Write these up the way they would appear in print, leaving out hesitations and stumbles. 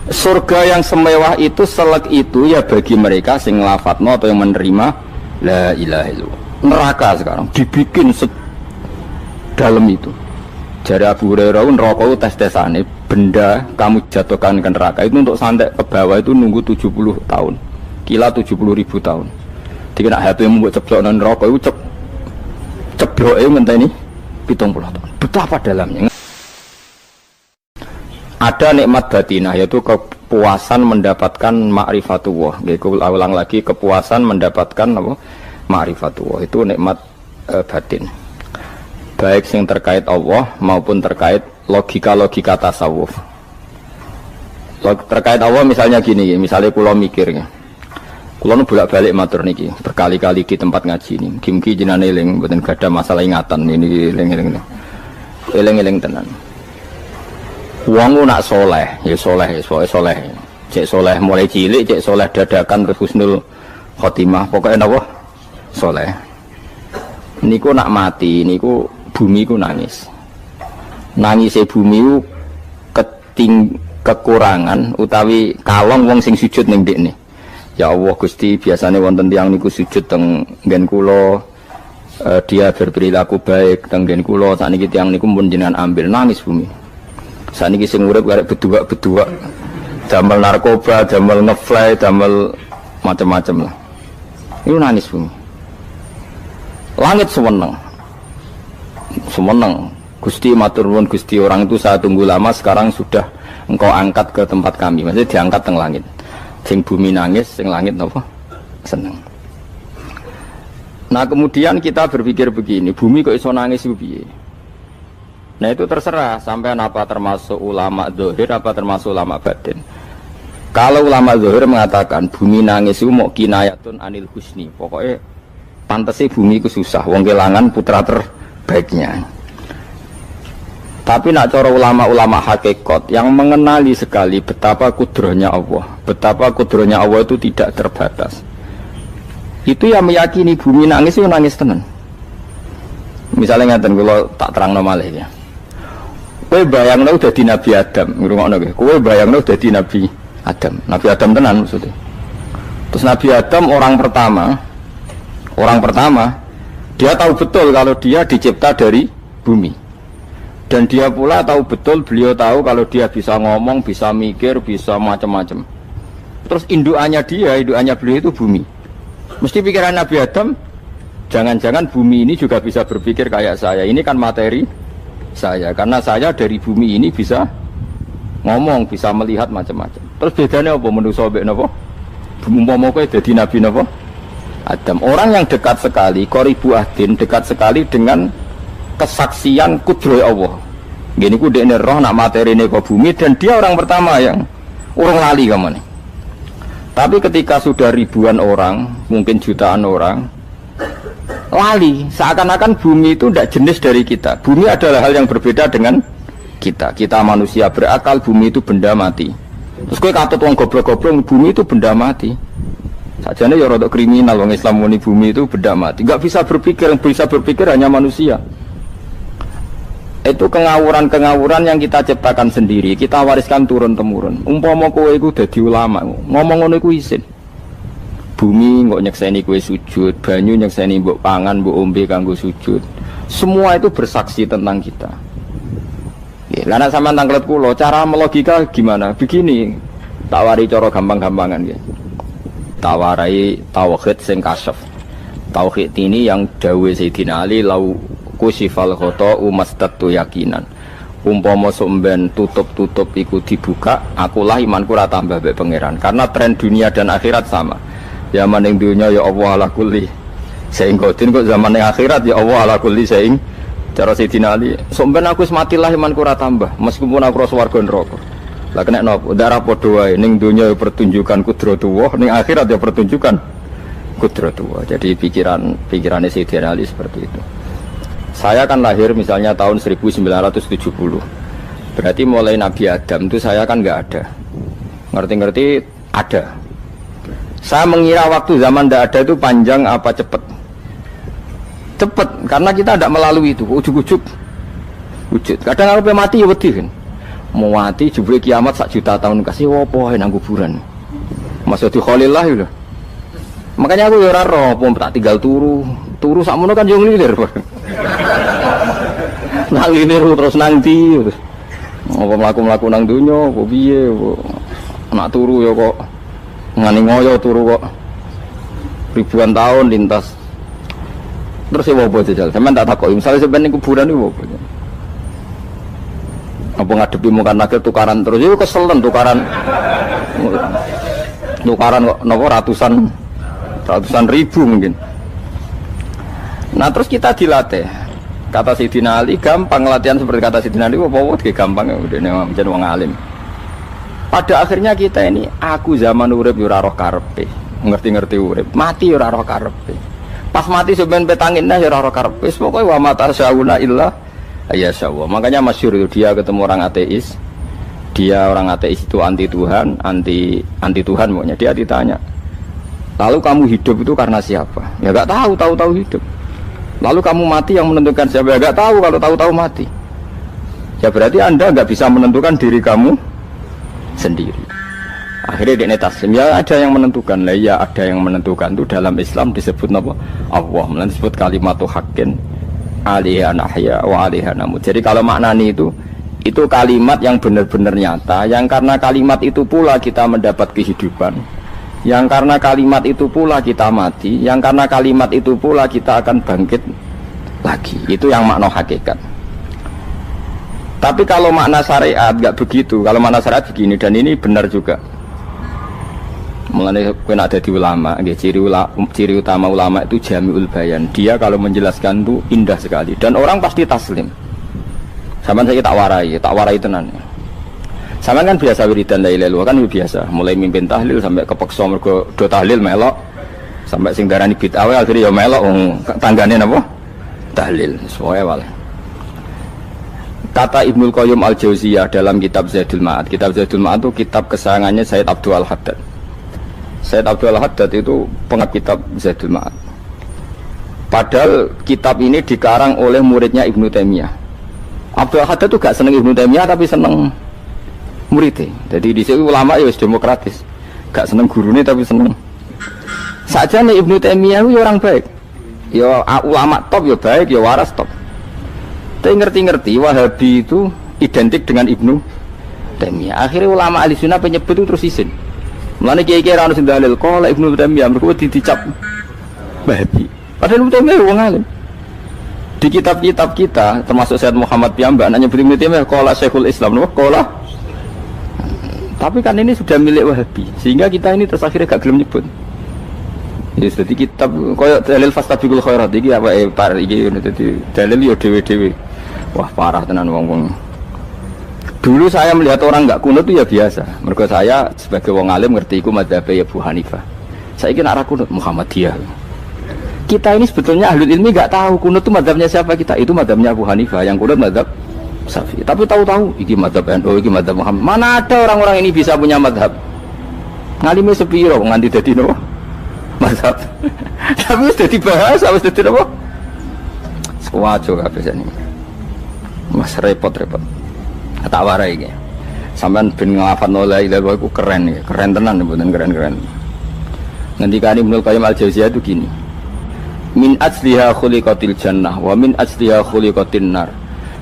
Surga yang semewah itu, selek itu ya bagi mereka sing lafadzno atau yang menerima la ilaha illallah. Neraka sekarang dibikin sedalam itu. Jari Abu Hurairah neraka itu tes-tesane, benda kamu jatuhkan ke neraka itu untuk sampai ke bawah itu nunggu 70 tahun. Kila 70.000 tahun. Jadi nak HP membuat ceblok nang neraka itu ceblok itu ngenteni 70 tahun. Betapa dalamnya. Ada nikmat batinah, yaitu kepuasan mendapatkan ma'rifatullah. Aku ulang lagi, kepuasan mendapatkan apa? Ma'rifatullah. Itu nikmat batin. Baik yang terkait Allah maupun terkait logika-logika tasawuf. Terkait Allah misalnya gini, misalnya kula mikirnya. Kula nu bolak-balik matur niki, berkali-kali di tempat ngaji ini. Kim-ki jenengan eling, mboten gadah masalah ingatan ini eling-eling. Eling-eling tenan. Wong nak soleh, ya soleh, soleh. Cek soleh mulai cilik, cek soleh dadakan terus husnul khotimah. Pokoknya napa? Soleh. Niku nak mati, niku bumi ku nangis. Nangise bumi ku kekurangan utawi kalong wong sing sujud ning ndekne. Ya Allah Gusti, biasanya wonten tiyang niku sujud teng nggen kula, dia berperilaku baik teng nggen kula, sakniki tiyang niku pun jenengan ambil, nangis bumi. Sakniki sing urip arek bedua-bedua, damel narkoba, damel ngefly, damel macam-macam lah. Itu nangis bumi. Langit semeneng. Gusti matur nuwun Gusti, orang itu saya tunggu lama, sekarang sudah engkau angkat ke tempat kami. Maksudnya diangkat teng langit. Sing bumi nangis, sing langit napa? Seneng. Nah, kemudian kita berpikir begini, bumi kok iso nangis ku piye? Nah itu terserah sampean apa termasuk ulama zahir apa termasuk ulama batin. Kalau ulama zahir mengatakan bumi nangis itu mau kinayatun anil husni, pokoknya pantese bumi itu susah, wong kelangan putra terbaiknya. Tapi nak cara ulama-ulama hakikat yang mengenali sekali betapa kudrohnya Allah, betapa kudrohnya Allah itu tidak terbatas. Itu yang meyakini bumi nangis itu nangis tenan. Misalnya ngaten kula tak terangno malih ya. Kowe bayangno dadi Nabi Adam, ngrungokno kowe. Kowe bayangno dadi Nabi Adam. Nabi Adam tenan maksudnya. Terus Nabi Adam orang pertama, dia tahu betul kalau dia dicipta dari bumi. Dan dia pula tahu betul, beliau tahu kalau dia bisa ngomong, bisa mikir, bisa macam-macam. Terus indukannya beliau itu bumi. Mesti pikiran Nabi Adam, jangan-jangan bumi ini juga bisa berpikir kayak saya. Ini kan materi saya, karena saya dari bumi ini bisa ngomong, bisa melihat macam-macam. Terus bedanya apa manusia mbek napa? Umpama kowe dadi nabi napa? Adam. Orang yang dekat sekali, qoribu ahdin, dekat sekali dengan kesaksian kudroh Allah. Gini ku dekne roh nak materine kok bumi, dan dia orang pertama yang orang lali kamane. Tapi ketika sudah ribuan orang, mungkin jutaan orang, lali, seakan-akan bumi itu tidak jenis dari kita. Bumi adalah hal yang berbeda dengan kita. Kita manusia berakal, bumi itu benda mati. Terus kowe katut wong goblok-goblok, bumi itu benda mati. Sajane ya rada kriminal wong Islam muni bumi itu benda mati. Enggak bisa berpikir, yang bisa berpikir hanya manusia. Itu kengawuran-kengawuran yang kita ciptakan sendiri, kita wariskan turun-temurun. Umpama kowe iku dadi ulama, ngomong ngono iku isin. Bumi kok nyekseni kue sujud, banyu nyekseni mbok pangan, mbok ombe kanggo sujud. Semua itu bersaksi tentang kita. Ya, karena sama tanglet kulo, cara melogika gimana? Begini, tawari cara gampang-gampangan ya. Tawarai tauhid sing kasyaf. Tauhid ini yang dawuh Sayyidina Ali lau kusifal khota'u mastatu yakinan. Umpama somben tutup-tutup iku dibuka, akulah imanku ora tambah mbek pangeran. Karena tren dunia dan akhirat sama. Zaman yang dunia ya Allah ala kulli saing godin, kok zaman yang akhirat ya Allah ala kulli saing. Cara Sayyidina Ali, sampeyan aku matilah imanku ora tambah meskipun aku ora swarga neraka. Lah kena napa? Darah padha wae ning dunia ya pertunjukan kudratullah, ning akhirat ya pertunjukan kudratullah. Jadi pikirannya Sayyidina Ali seperti itu. Saya kan lahir misalnya tahun 1970. Berarti mulai Nabi Adam itu saya kan enggak ada. Ngerti-ngerti ada. Saya mengira waktu zaman tidak ada itu panjang apa cepat? Cepat, karena kita tidak melalui itu, ujuk-ujuk wujud. Kadang kalau mati ya wedi kan. mau mati jebule kiamat 1 juta tahun kasih opo nang kuburan. Masuk di Khalillah lho. Makanya aku ya ora roh, tak tinggal turu sakmono kan yo nglilir. Nang nglilir terus nang ndi. Apa mlaku-mlaku nang donya, apa piye, nak turu ya kok ngani ngoyo turu kok ribuan tahun lintas. Terus ya apa jajal? Sampeyan tak takoki, misale sampeyan ning kuburan iku apa? Apa ngadepi muka nakir tukaran terus itu keselen tukaran kok nopo ratusan ribu mungkin. Nah terus kita dilatih kata Sidina Ali gampang latihan seperti kata Sidina Ali apa gampang udah menjadi wong alim. Pada akhirnya kita ini aku zaman urip yo ora roh karepe ngerti-ngerti urip mati yo ora roh karepe pas mati sampean petanginna yo ora roh karepe pokoke wa mata syauna illa ya syawah. Makanya masyhur dia ketemu orang ateis. Dia orang ateis itu anti Tuhan, anti Tuhan pokoknya. Dia ditanya, lalu kamu hidup itu karena siapa? Ya gak tahu hidup. Lalu kamu mati yang menentukan siapa? Ya gak tahu, kalau tahu mati. Ya berarti Anda gak bisa menentukan diri kamu sendiri. Akhirnya dia taslim, ya ada yang menentukan. Lah ya ada yang menentukan itu dalam Islam disebut apa? Allah, disebut kalimatu haqqin alaiha nahya wa alaiha namut. Jadi kalau maknani itu kalimat yang benar-benar nyata, yang karena kalimat itu pula kita mendapat kehidupan, yang karena kalimat itu pula kita mati, yang karena kalimat itu pula kita akan bangkit lagi. Itu yang makna hakikat. Tapi kalau makna syariat nggak begitu. Kalau makna syariat begini, dan ini benar juga. Mengenai kena ada di ulama, ciri utama ulama itu jami'ul bayan. Dia kalau menjelaskan itu indah sekali dan orang pasti taslim. Sama saya tak warai tenan. Sama kan biasa wiridan la ilaha illallah kan biasa, mulai mimpin tahlil sampai kepeksa mergo do tahlil melok, sampai sing darani bid'ah akhirnya ya melok tanggane napa? Tahlil sesuai wae. Kata Ibnul Qayyim Al-Jauziyah dalam kitab Zadul Ma'ad. Kitab Zadul Ma'ad itu kitab kesayangannya Sayyid Abdul Al-Haddad. Sayyid Abdul Al-Haddad itu pengarang kitab Zadul Ma'ad. Padahal kitab ini dikarang oleh muridnya Ibnu Taimiyah. Abdul Al-Haddad itu gak seneng Ibnu Taimiyah tapi seneng muridnya. Jadi di sini ulama ya demokratis. Gak seneng gurune tapi seneng. Saja nih Ibnu Taimiyah itu orang baik. Ya ulama top ya baik, ya waras top. Tapi ngerti-ngerti Wahabi itu identik dengan Ibnu Taimiyah. Akhirnya ulama ahli sunnah penyebut itu terus isin. Mulane kiai-kiai ra ono sing dalil kok Ibnu Taimiyah mergo dicap Wahabi. Padahal Ibnu Taimiyah wong alim. Di kitab-kitab kita termasuk Syekh Muhammad piyambak nanya Ibnu Taimiyah qala Syekhul Islam no qala. Tapi kan ini sudah milik Wahabi sehingga kita ini terus akhirnya gak gelem nyebut. Ya jadi kitab koyo dalil fastabiqul khairat iki apa par iki dadi dalil yo dhewe-dhewe. Wah parah tenan wong-wong. Dulu saya melihat orang enggak kunut itu ya biasa. Mergo saya sebagai wong alim ngerti iku madzhab Abu Hanifah. Saiki nek ra kunut Muhammadiyah. Kita ini sebetulnya ahli ilmi enggak tahu kunut itu madzhabnya siapa kita. Itu madzhabnya Abu Hanifah, yang kunut madzhab Syafi'i. Tapi tahu-tahu iki madzhab NU, iki madzhab Muhammad. Mana ada orang-orang ini bisa punya madzhab? Ngalime sepiro nganti dadi nopo? Madzhab. Tapi wis dadi bahasa, wis dadi nopo? Sewajo kabeh jane. Mas repot-repot. Tak warai iki. Sampeyan ben nglafadzno la ilaha illallah iku keren iki, keren tenan mboten keren-keren. Ngendikane Ibnu Qayyim Al-Jauziyah itu gini. Min asliha khuliqatil jannah wa min asliha khuliqatin nar.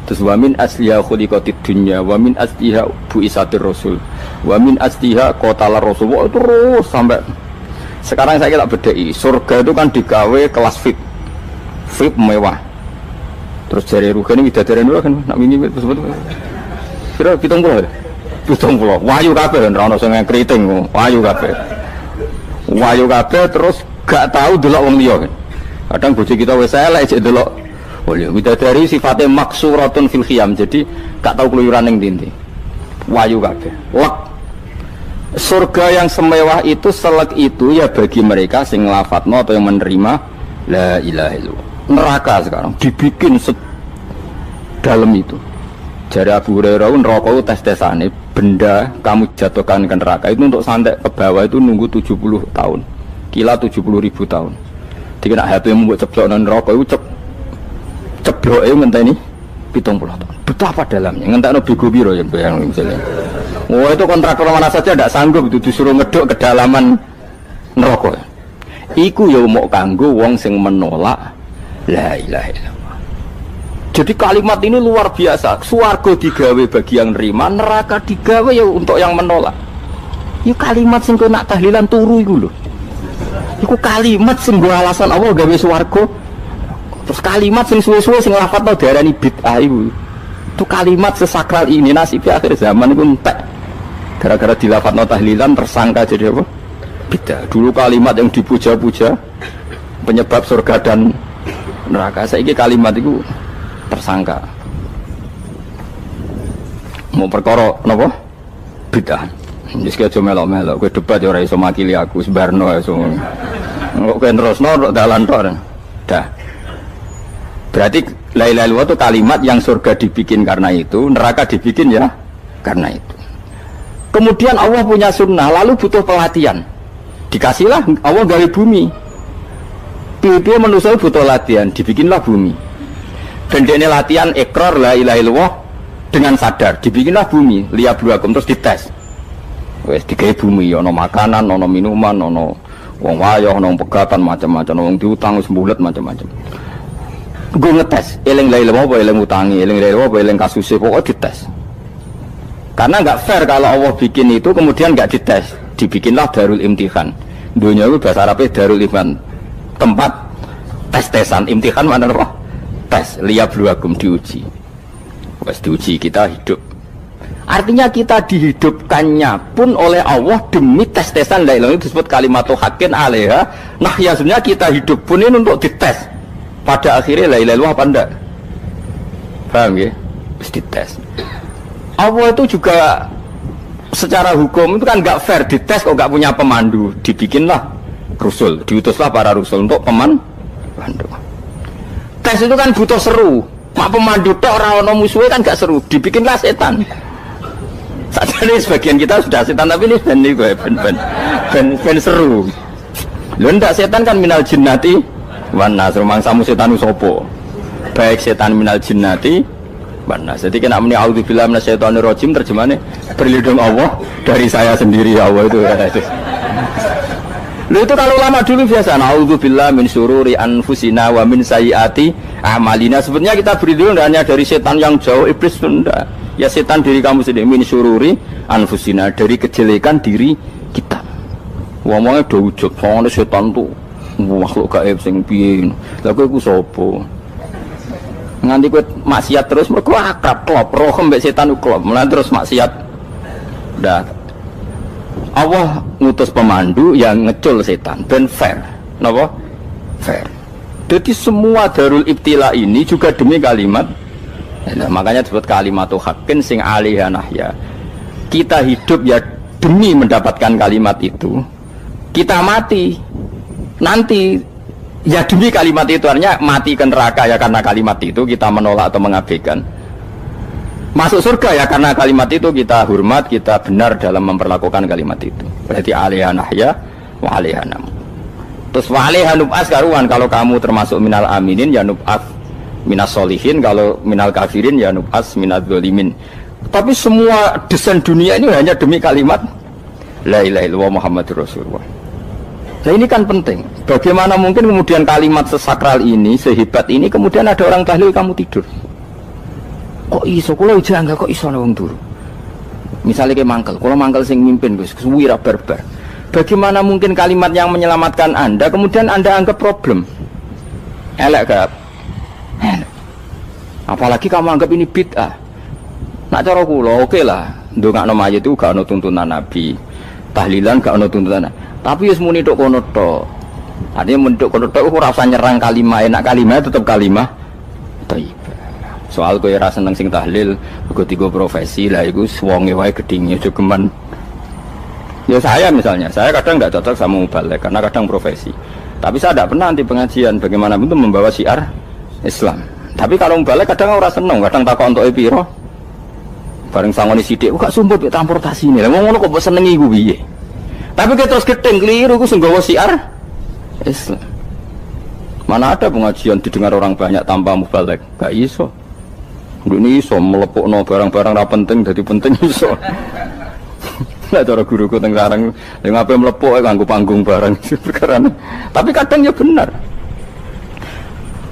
Terus wa min asliha khuliqatid dunya wa min asliha buisatir rasul wa min asliha qatala rasul. Terus sampai sekarang saya tak bedai. Surga itu kan digawe kelas VIP. VIP mewah. Terus jari rugane widadari dulu kan nak wingi sebut. Kira 70. 70. Wayu kabeh ora ono sing kriting, wayu kabeh. Wayu kabeh terus gak tahu delok wong liya kan. Kadang bojo kita wis elek jek delok. Oh iya, widadari sifatnya maksuratun fil khiyam. Jadi gak tahu keluyuran ning ndi. Wayu kabeh. Lek surga yang semewah itu selek itu ya bagi mereka sing nglafatno atau yang menerima la ilaha illallah. Neraka sekarang dibikin dalam itu. Jari Abu Hurairah neraka itu tes-tesane benda kamu jatuhkan ke neraka itu untuk santai ke bawah itu nunggu 70 tahun. Kila 70.000 tahun. Dikira HP yang membuat ceblok neraka itu cebloke ngenteni 70 tahun. Betapa dalamnya. Ngentekno bego piro ya bayang misalnya. Oh itu kontraktor mana saja tidak sanggup itu disuruh ngeduk kedalaman neraka. Iku ya mau kanggo wong sing menolak la ilaha illallah. Jadi kalimat ini luar biasa. Swarga digawe bagi yang nerima, neraka digawe ya untuk yang menolak. Ya kalimat sing kowe nak tahlilan turu iku lho. Iku kalimat sing nggo alasan Allah gawe swarga. Terus kalimat sing suwe-suwe sing lafadzno diarani bid'ah iku. Itu kalimat sesakral ini nasibnya akhir zaman iku entek. Gara-gara dilafadzno tahlilan tersangka jadi apa? Bid'ah. Dulu kalimat yang dipuja-puja penyebab surga dan neraka. Saiki kalimat itu tersangka. Mau perkara napa? Bid'ah. Wis aja melok-melok, kowe debat ya ora iso makili aku sebarno iso. Kok kowe terusno dalan tok. Dah. Berarti la ilaha illallah itu kalimat yang surga dibikin karena itu, neraka dibikin ya karena itu. Kemudian Allah punya sunnah, lalu butuh pelatihan. Dikasihlah Allah gawe bumi. Piye-piye manusia butuh latihan, dibikinlah bumi. Dan ini latihan ikrar la ilaha illallah dengan sadar, dibikinlah bumi, liyabluwakum terus dites. Wes digawe bumi, ono makanan, ono minuman, ono wong wayah, ono pegatan macam-macam, wong diutang wis mbulet macam-macam. Gue ngetes, eling la ilaha apa eling utangi, eling la ilaha apa eling kasuse, pokoknya dites. Karena nggak fair kalau Allah bikin itu kemudian nggak dites, dibikinlah darul imtihan. Dunia itu bahasa Arabnya darul imtihan, tempat tes-tesan. Imtihan mana apa? Tes, liyabluwakum, diuji. Wes diuji kita hidup. Artinya kita dihidupkannya pun oleh Allah demi tes-tesan la ilaha, itu disebut kalimatu haqqin alaiha. Nah ya sebenarnya kita hidup pun ini untuk dites. Pada akhirnya la ilaha illallah apa enggak? Paham ya? Terus dites. Allah itu juga secara hukum itu kan nggak fair, dites kok nggak punya pemandu, dibikinlah rasul, diutuslah para rasul untuk pemandu. Tes itu kan butuh seru, mak pemandu tok ora ono musuhe kan gak seru, dibikinlah setan. Saja nih sebagian kita sudah setan tapi ini ben seru. Lho ndak setan kan minal jinnati wan nas, rumangsamu setan usopo. Baik setan minal jinnati wan nas. Jadi kena muni auzubillahi minasyaitonir rajim, terjemahnya berlindung Allah dari saya sendiri ya Allah itu. Lho itu kalau lama dulu biasa auzubillahi min syururi anfusina wa min sayyiati a'malina. Sebenarnya kita berlindung hanya dari setan yang jauh, iblis enggak. Ya setan diri kamu sendiri, min syururi anfusina, dari kejelekan diri kita. Ngomongnya do ujug, soalnya setan tuh makhluk gaib sing piye. Lah kowe iku sapa? Nganti kowe maksiat terus mergo akrab klop, roh mbek setan klop, mulai terus maksiat. Dah. Allah ngutus pemandu yang ngecul setan ben fair. Napa? Fair. Jadi semua darul ibtila ini juga demi kalimat. Nah, makanya disebut kalimatu haqqin sing alaiha nahya. Kita hidup ya demi mendapatkan kalimat itu. Kita mati nanti ya demi kalimat itu, artinya mati ke neraka ya karena kalimat itu kita menolak atau mengabaikan. Masuk surga ya karena kalimat itu kita hormat, kita benar dalam memperlakukan kalimat itu. Berarti alaiha nahya wa alaiha nam. Terus wa alaiha nub'as karuan, kalau kamu termasuk minal aminin ya nub'as minas solihin, kalau minal kafirin ya nub'as minaz zalimin. Tapi semua desain dunia ini hanya demi kalimat la ilaha illallah Muhammadur Rasulullah. Nah ini kan penting. Bagaimana mungkin kemudian kalimat sesakral ini, sehebat ini, kemudian ada orang tahlil kamu tidur. Kok iso? Kalau janggal kok iso wong turu. Misalnya kayak mangkel, kalau mangkel sing mimpin Gus, suwira barbar. Bagaimana mungkin kalimat yang menyelamatkan Anda kemudian Anda anggap problem? Elek gak? Apalagi kamu anggap ini bid'ah. Nak cara kula oke lah, ndongakno mayit itu gak ono tuntunan Nabi. Tahlilan gak ono tuntunan. Tapi wis muni tok kono tok. Artinya menduk kono tok ora usah nyerang kalimah, enak kalimah tetap kalimah thayyibah. Soal kowe ora seneng sing tahlil, mergo tiga profesi lah iku wonge wae gedhinge aja geman. Ya saya misalnya, saya kadang enggak cocok sama mubalek karena kadang profesi. Tapi saya tidak pernah anti pengajian, bagaimana itu membawa syiar Islam. Tapi kalau mubalek kadang ora seneng, kadang takok entuk piro. Bareng sangoni sithik, kok sumput transportasi ini. Lah ngono kok mbok senengi iku piye? Tapi kita terus gedeng keliru, itu sungguh syiar Islam. Mana ada pengajian didengar orang banyak tanpa mubalek? Gak iso. Ini iso melepukno barang-barang ra penting dadi penting iso. Lah cara guruku teng sareng yang ngapain melepuk nganggo panggung barang perkara. Tapi kadang ya benar.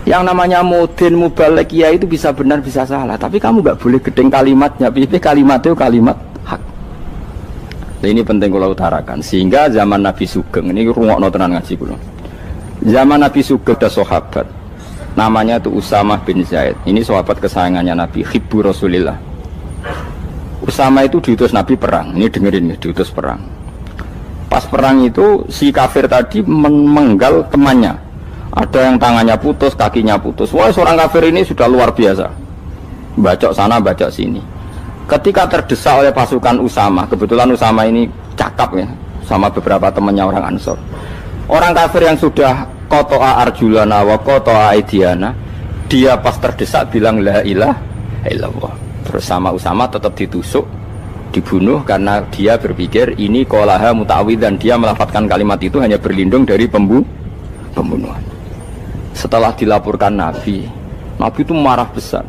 Yang namanya mudin mubalek ya itu bisa benar bisa salah. Tapi kamu nggak boleh gedeng kalimatnya. Pilih kalimat itu kalimat hak. Nah, ini penting kalau utarakan. Sehingga zaman Nabi Sugeng ini rungokno tenan ngaji kula. Zaman Nabi Sugeng ada sahabat. Namanya itu Usamah bin Zaid. Ini sahabat kesayangannya Nabi, hibbu Rasulillah. Usamah itu diutus Nabi perang. Ini dengerin nih, diutus perang. Pas perang itu si kafir tadi menggal temannya. Ada yang tangannya putus, kakinya putus. Wah, seorang kafir ini sudah luar biasa. Bacok sana, bacok sini. Ketika terdesak oleh pasukan Usamah, kebetulan Usamah ini cakap ya, sama beberapa temannya orang Ansor. Orang kafir yang sudah Koto'a arjulana wa koto'a aidiana, dia pas terdesak bilang la ilaha illallah. Terus sama Usamah tetap ditusuk, dibunuh karena dia berpikir ini qolaha muta'awwidzan, dia melafadzkan kalimat itu hanya berlindung dari pembunuhan. Setelah dilaporkan Nabi itu marah besar.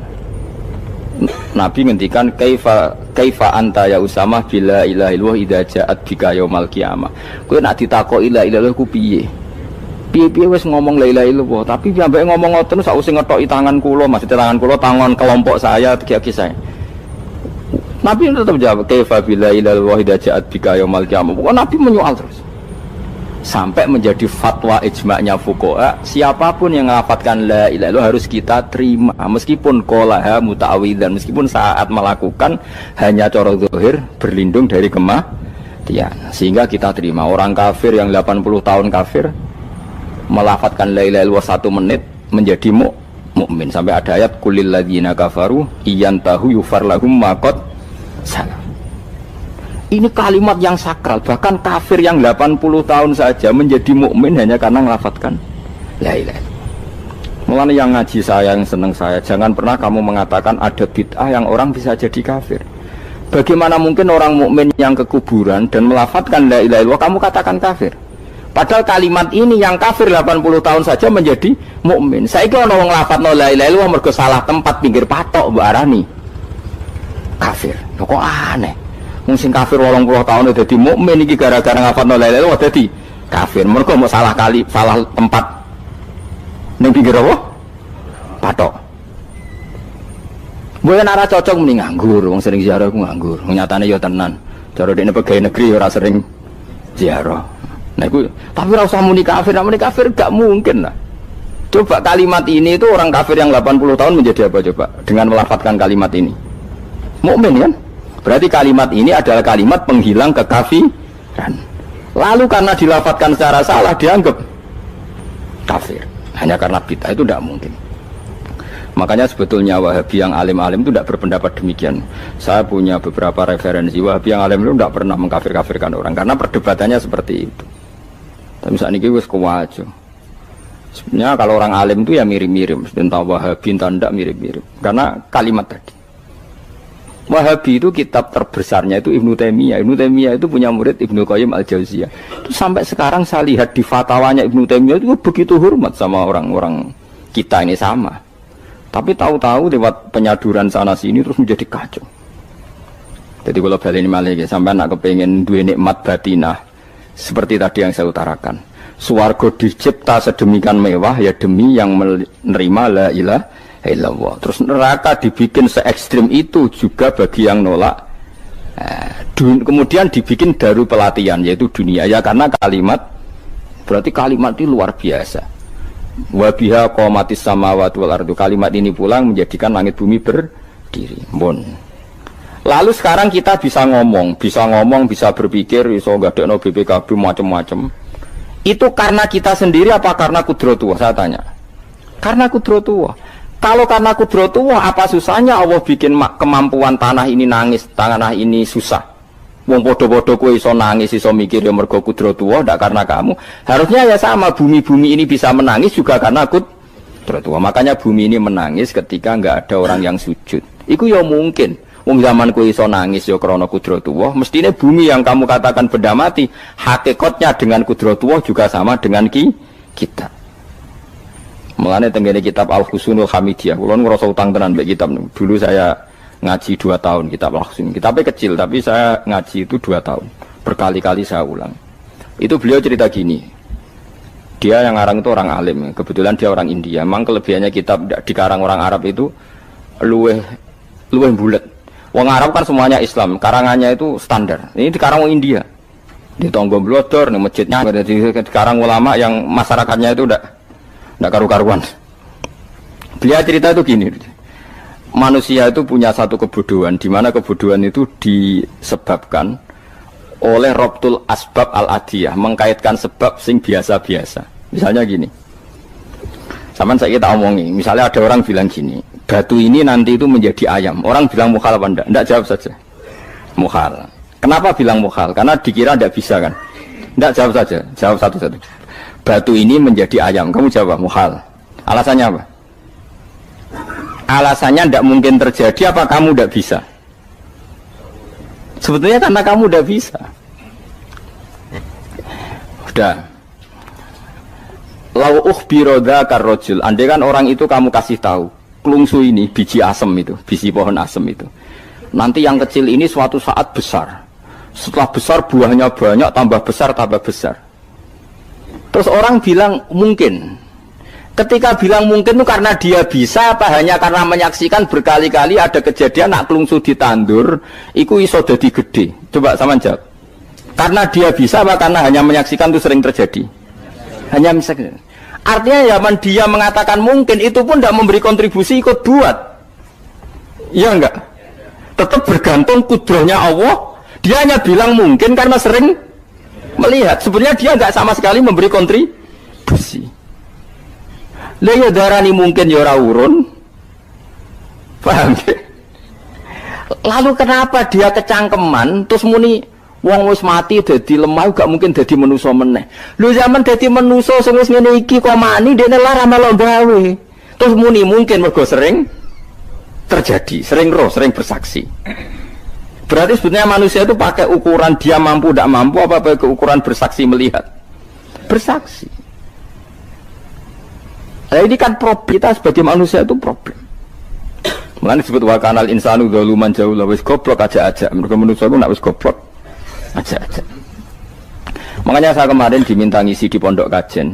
Nabi ngendikan kaifa anta ya Usamah bila ilaha illallah idza ja'at bika yaumal qiyamah. Kowe nak ditakoki la ilaha illallah ku piye? Piye-piye wis ngomong la ilaha illallah, tapi sampai ngomong ngoten sak usih ngetoki tangan kula, maksudnya tangan kula tangan kelompok saya, tiga-tiga saya. Nabi tetap jawab kaifa bila ilaha illallah idza ja'at bika yaumal qiyamah. Pokoknya Nabi menyoal terus. Sampai menjadi fatwa ijma'nya fuqaha, siapapun yang melafadzkan la ilaha illallah harus kita terima meskipun qolaha muta'awwidzan, meskipun saat melakukan hanya cara zahir berlindung dari kematian, sehingga kita terima. Orang kafir yang 80 tahun kafir melafadzkan la ilaha illallah 1 menit menjadi mukmin. Sampai ada ayat kulil ladzina kafaru iyantahu yufar lahum ma qad salam. Ini kalimat yang sakral, bahkan kafir yang 80 tahun saja menjadi mukmin hanya karena melafadzkan la ilaha illallah. Mulane yang ngaji saya, yang seneng saya, jangan pernah kamu mengatakan ada bid'ah yang orang bisa jadi kafir. Bagaimana mungkin orang mukmin yang ke kuburan dan melafadzkan la ilaha illallah kamu katakan kafir? Padahal kalimat ini yang kafir 80 tahun saja menjadi mukmin. Saiki ana wong nglafadzno la ilaha illallah mergo salah tempat pinggir patok mbok arani kafir. Lho kok aneh. Wong sing kafir 80 tahun dadi mukmin iki gara-gara ngafalno la ilaha illallah dadi kafir. Mergo mau salah tempat ning pinggir apa? Patok. Mboten ora cocok muni nganggur, wong sering ziarah ku nganggur. Nyatane ya tenan. Cara dekne pegawai negeri ora sering ziarah. Nah iku tapi ora usah muni kafir gak mungkin lah. Coba kalimat ini itu orang kafir yang 80 tahun menjadi apa coba dengan melafadzkan kalimat ini? Mukmin kan? Berarti kalimat ini adalah kalimat penghilang kekafiran. Lalu karena dilafadzkan secara salah dianggap kafir. Hanya karena bid'ah itu tidak mungkin. Makanya sebetulnya Wahabi yang alim-alim itu tidak berpendapat demikian. Saya punya beberapa referensi Wahabi yang alim itu tidak pernah mengkafir-kafirkan orang karena perdebatannya seperti itu. Tapi misalnya ini wis kuwajo. Sebenarnya kalau orang alim itu ya mirip-mirip, entah Wahabi entah tidak mirip-mirip. Karena kalimat tadi. Wahabi itu kitab terbesarnya itu Ibnu Taimiyah. Ibnu Taimiyah itu punya murid Ibnu Qayyim Al-Jauziyah. Itu sampai sekarang saya lihat di fatwanya Ibnu Taimiyah itu begitu hormat sama orang-orang kita ini sama. Tapi tahu-tahu lewat penyaduran sana sini terus menjadi kacau. Jadi kalau balik ini malah sampai nak kepengen dua nikmat batinah seperti tadi yang saya utarakan. Swarga dicipta sedemikian mewah ya demi yang menerima la ilaha illallah. Terus neraka dibikin se ekstrim itu juga bagi yang nolak. Kemudian dibikin daru pelatihan yaitu dunia ya karena kalimat berarti kalimat itu luar biasa. Wa biha qamatis samawati wal ardu. Kalimat ini pulang menjadikan langit bumi berdiri. Lalu sekarang kita bisa ngomong, bisa berpikir, bisa ngadekno BPKB macam-macam. Itu karena kita sendiri apa karena kudratullah? Saya tanya. Karena kudratullah. Kalau karena kudratullah, apa susahnya Allah bikin kemampuan tanah ini nangis, tanah ini susah. Wong podo-podo kowe iso nangis, iso mikir ya mergo kudratullah, ndak karena kamu. Harusnya ya sama, bumi-bumi ini bisa menangis juga karena kudratullah. Makanya bumi ini menangis ketika enggak ada orang yang sujud. Iku ya mungkin. Wong zaman kowe iso nangis ya krana kudratullah, mestine bumi yang kamu katakan benda mati, hakikatnya dengan kudratullah juga sama dengan kita. Mulane tenggene kitab Al-Husunul Hamidiyah, kula ngrasa utang tenan mbek kitab. Dulu saya ngaji 2 tahun kitab Al-Husun. Kitabnya kecil tapi saya ngaji itu 2 tahun. Berkali-kali saya ulang. Itu beliau cerita gini. Dia yang ngarang itu orang alim, kebetulan dia orang India. Memang kelebihannya kitab dikarang orang Arab itu luweh bulet. Wong Arab kan semuanya Islam, karangannya itu standar. Ini dikarang orang India. Di Tonggo Blodor, di masjidnya, dikarang ulama yang masyarakatnya itu udah karu-karuan. Beliau cerita itu gini. Manusia itu punya satu kebodohan, di mana kebodohan itu disebabkan oleh Robtul Asbab Al-Adiyah, mengkaitkan sebab sing biasa-biasa. Misalnya gini, sama saya kita omongi, misalnya ada orang bilang gini, batu ini nanti itu menjadi ayam. Orang bilang mukhal apa enggak? Enggak, jawab saja. Mukhal. Kenapa bilang mukhal? Karena dikira enggak bisa kan? Enggak, jawab saja. Jawab satu-satu. Batu ini menjadi ayam. Kamu jawab mukhal. Alasannya apa? Alasannya enggak mungkin terjadi, apa kamu enggak bisa? Sebetulnya karena kamu enggak bisa. Udah. Lau ukhbirodha karrojul. Andai kan orang itu kamu kasih tahu, klungsu ini biji asem itu, biji pohon asem itu. Nanti yang kecil ini suatu saat besar. Setelah besar buahnya banyak, tambah besar, tambah besar. Terus orang bilang mungkin. Ketika bilang mungkin itu karena dia bisa, apa hanya karena menyaksikan berkali-kali ada kejadian nak klungsu ditandur, iku iso dadi gede. Coba sama jawab. Karena dia bisa, apa karena hanya menyaksikan itu sering terjadi? Hanya misalnya. Artinya zaman dia mengatakan mungkin, itu pun tidak memberi kontribusi ikut buat. Iya enggak? Tetap bergantung kudrahnya Allah. Dia hanya bilang mungkin karena sering melihat. Sebenarnya dia enggak sama sekali memberi kontribusi. Lah ya darani mungkin ya ora urun. Paham ya? Lalu kenapa dia kecangkeman terus muni wong wis mati dadi lemah gak mungkin dadi manusa meneh. Lho zaman dadi manusa sing wis ngene iki kok mani dene lara melo gawe. Terus muni mungkin mergo sering terjadi, sering roh, sering bersaksi. Berarti sebetulnya manusia itu pakai ukuran dia mampu tidak mampu apa pakai ukuran bersaksi melihat. Bersaksi. Nah ini kan problem kita sebagai manusia itu problem. Mulane disebut wa kanal insanu dzaluman jahula wis goblok aja-aja. Mergo manusia itu nak wis goblok aja-aja. Makanya saya kemarin diminta ngisi di pondok kajen.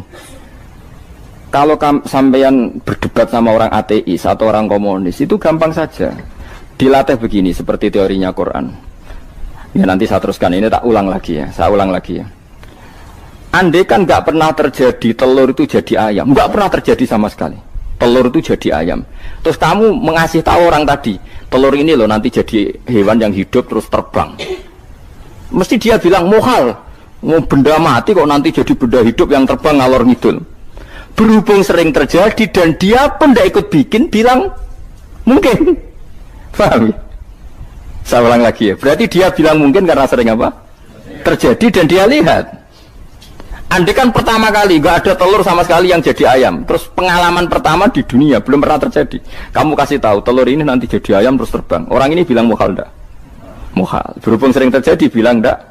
Kalau sampeyan berdebat sama orang ateis atau orang komunis itu gampang saja. Dilatih begini seperti teorinya Quran. Ya nanti saya teruskan ini tak ulang lagi ya. Saya ulang lagi ya. Andai kan nggak pernah terjadi telur itu jadi ayam, nggak pernah terjadi sama sekali. Telur itu jadi ayam. Terus kamu mengasih tahu orang tadi, telur ini loh nanti jadi hewan yang hidup terus terbang. Mesti dia bilang muhal, mau benda mati kok nanti jadi benda hidup yang terbang ngalor ngidul. Berhubung sering terjadi dan dia pun tidak ikut bikin, bilang mungkin. Paham? Saya ulang lagi ya. Berarti dia bilang mungkin karena sering apa? Terjadi dan dia lihat. Andai kan pertama kali nggak ada telur sama sekali yang jadi ayam, terus pengalaman pertama di dunia belum pernah terjadi. Kamu kasih tahu telur ini nanti jadi ayam terus terbang. Orang ini bilang muhal enggak? Muhal. Berhubung sering terjadi bilang enggak?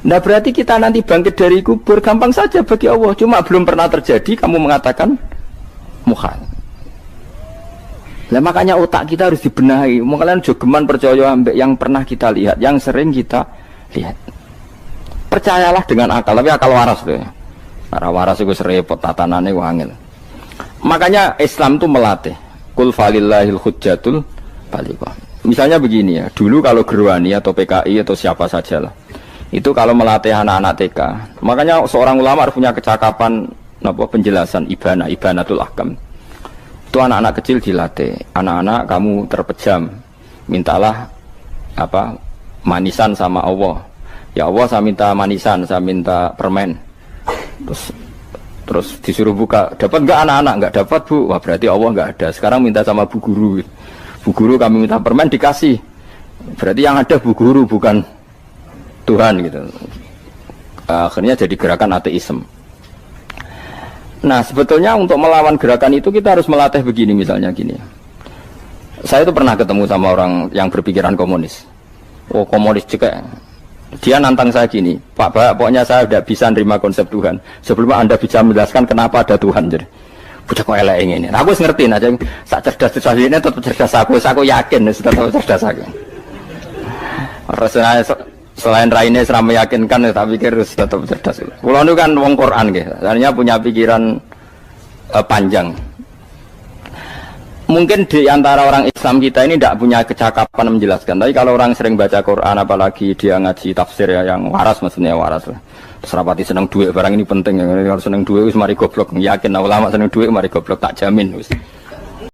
Nah berarti kita nanti bangkit dari kubur gampang saja bagi Allah. Cuma belum pernah terjadi kamu mengatakan muhal. Nah makanya otak kita harus dibenahi. Kalian jogeman percaya ambek yang pernah kita lihat, yang sering kita lihat. Percayalah dengan akal, tapi akal waras deh. Para waras itu serepot tatanannya wangil. Makanya Islam itu melatih. Kul falillahil hujjatul balighah. Misalnya begini ya, dulu kalau Gerwani atau PKI atau siapa saja lah, itu kalau melatih anak-anak TK, makanya seorang ulama harus punya kecakapan penjelasan ibanatul ahkam. Itu anak-anak kecil dilatih. Anak-anak kamu terpejam, mintalah manisan sama Allah. Ya Allah saya minta manisan, saya minta permen. Terus disuruh buka, dapat enggak anak-anak? Enggak dapat bu. Wah berarti Allah enggak ada. Sekarang minta sama bu guru. Bu guru kami minta permen dikasih. Berarti yang ada bu guru bukan Tuhan gitu. Akhirnya jadi gerakan ateisme. Nah sebetulnya untuk melawan gerakan itu kita harus melatih begini misalnya gini. Saya itu pernah ketemu sama orang yang berpikiran komunis. Oh komunis cekek. Dia nantang saya gini, Pak, pokoknya saya tidak bisa nerima konsep Tuhan sebelum Anda bisa menjelaskan kenapa ada Tuhan. Jadi, bocah kok elek ini. Nah, aku ngerti aja, sak cerdas ini tetap cerdas aku yakin tetap cerdas aku. Rasanya selain raine serama meyakinkan, tak pikir tetap cerdas. Kulo itu kan wong Quran gitu, artinya punya pikiran panjang. Mungkin di antara orang Islam kita ini tidak punya kecakapan menjelaskan. Tapi kalau orang sering baca Quran, apalagi dia ngaji tafsir ya, yang waras maksudnya waras lah. Terus rapati seneng duit, barang ini penting. Kalau seneng duit, mari goblok. Yakin ulama seneng duit, mari goblok, tak jamin.